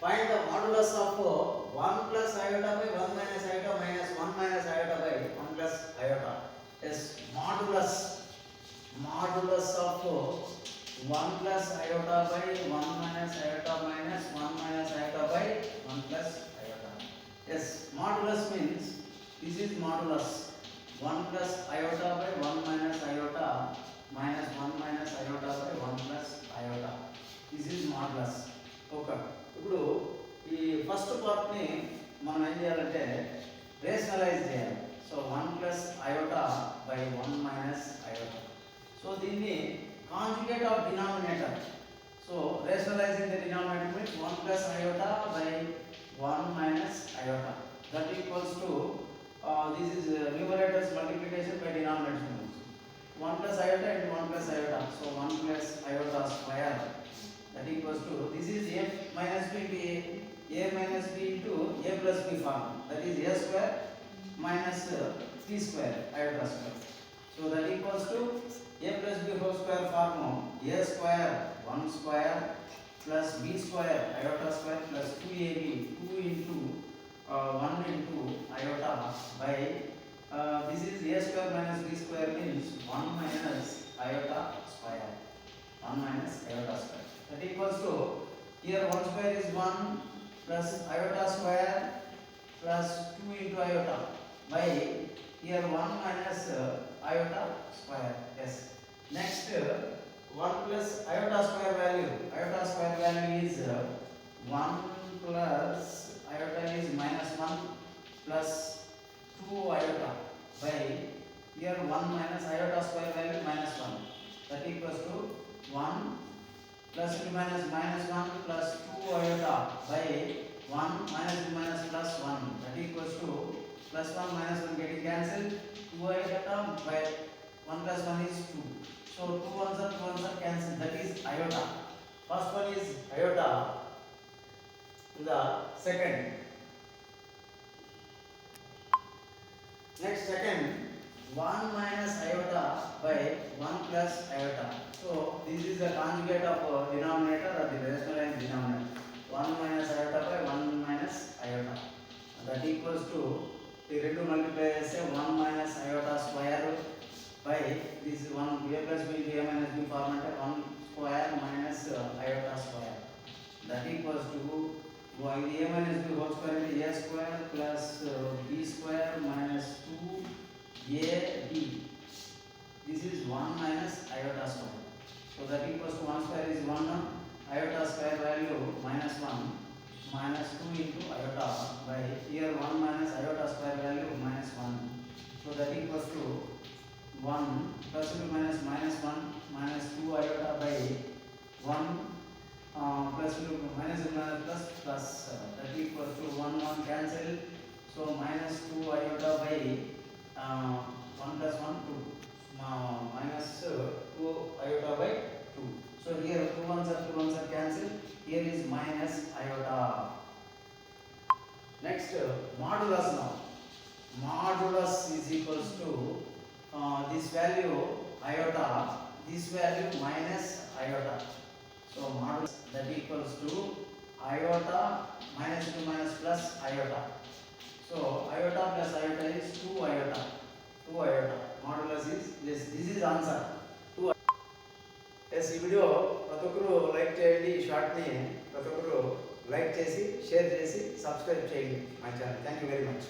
Find the modulus of 1 plus iota by 1 minus iota minus 1 minus iota by 1 plus iota. Yes, modulus of 1 plus iota by 1 minus iota minus 1 minus iota by 1 plus iota. Yes, modulus means this is modulus 1 plus iota by 1 minus iota minus 1 minus iota by 1 plus iota. This is modulus. Okay. ఇప్పుడు ఈ first పార్ట్ని మనం ఏం చేయాలంటే rationalise చేయాలి. So 1 plus iota by 1 minus iota. So దీన్ని conjugate of denominator. So rationalising the denominator means 1 plus iota by 1 minus iota. That equals to this is numerator's multiplication by denominator. 1 plus iota into 1 plus iota. So 1 plus iota square. That equals to, this is a minus b into a minus b into a plus b form. That is a square minus b square iota square. So that equals to a plus b whole square form. A square 1 square plus b square iota square plus 2ab 2 into 1 into iota by this is a square minus b square means 1 minus iota square. 1 minus iota square. That equals to, here 1 square is 1 plus iota square plus 2 into iota by here 1 minus iota square. Yes. Next 1 plus iota square value. Iota square value is 1 plus iota is minus 1 plus 2 iota by here 1 minus iota square value minus 1. That equals to 1 plus into minus minus 1 plus 2 iota by 1 minus into minus plus 1. That equals to plus 1 minus 1 getting cancelled. 2 iota by 1 plus 1 is 2. So 2 ones are cancelled. That is iota. First one is iota. The second. Next second 1 minus iota by 1 plus iota. So this is the conjugate of denominator or the rationalized denominator. 1 minus iota by 1 minus iota. That equals to the two multipliers 1 minus iota square by this 1 a plus b into a minus b format 1 square minus iota square. That equals to a minus b whole square into a square plus b square minus 2ab. This is 1 minus iota square. So that equals to 1 square is 1, iota square value minus 1 minus 2 into iota by here 1 minus iota square value minus 1. So that equals to 1 plus into minus minus 1 minus 2 iota by 1 plus into minus minus plus plus. That equals to 1 1 cancel. So minus 2 iota by 1 plus 1 2. Minus 2 iota by 2. So here 2 ones are cancelled. Here is minus iota. Next modulus now. Modulus is equals to this value iota, this value minus iota. So modulus that equals to iota minus 2 minus plus iota. So iota plus iota is 2 iota. 2 iota. Modulus is this. This is answer. 2. Yes, ఈ video ప్రతి ఒక్కరు like చేయండి. ఈ షార్ట్ని ప్రతి ఒక్కరు like చేసి share చేసి subscribe చేయండి my channel. Thank you very much.